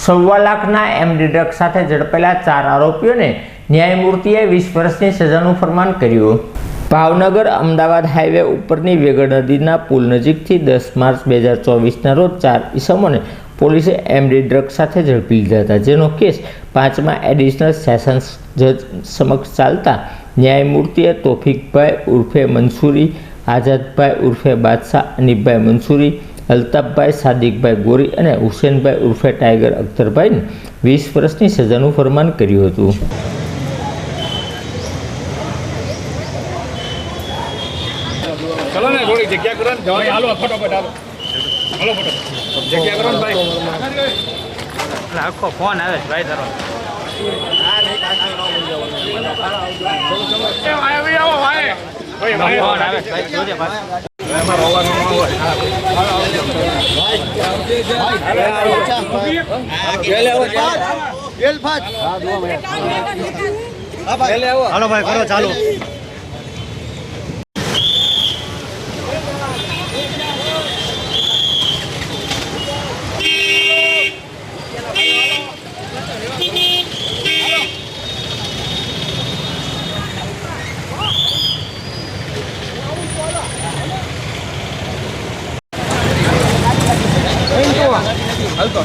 1.25 લાખના MD drugs સાથે ઝડપાયેલા 4 આરોપીઓને ન્યાયમૂર્તિએ 20 વર્ષની સજાનું ફરમાન કર્યું। ભાવનગર અમદાવાદ હાઈવે ઉપરની વેગડ નદીના પુલ નજીકથી 10 માર્ચ 2024ના રોજ 4 ઈસમોને પોલીસે એમડી ડ્રગ્સ સાથે ઝડપી લીધા હતા, જેનો કેસ 5મા એડિશનલ સેશન્સ જજ સમક્ષ ચાલતા ન્યાયમૂર્તિએ તોફિકભાઈ ઉર્ફે મંસૂરી, આઝાદભાઈ ઉર્ફે બાદશાહ, અનીફભાઈ મંસૂરી, અલ્તાફભાઈ સાદિકભાઈ ગોરી અને હુસેનભાઈ ઉર્ફે ટાઈગર અખ્તરભાઈને 20 વર્ષની સજાનું ફરમાન કર્યું હતું। चलो ना थोड़ी जगह करो ना हालो फटाफट हालो हालो फटाफट जगह करो भाई आखो फोन आवे भाई धरो भाई आओ भाई भाई फोन आवे भाई जोजे पास मारो अवाज नो गेल फाट हां 2 मिनट हां भाई हालो भाई करो चालू Alto,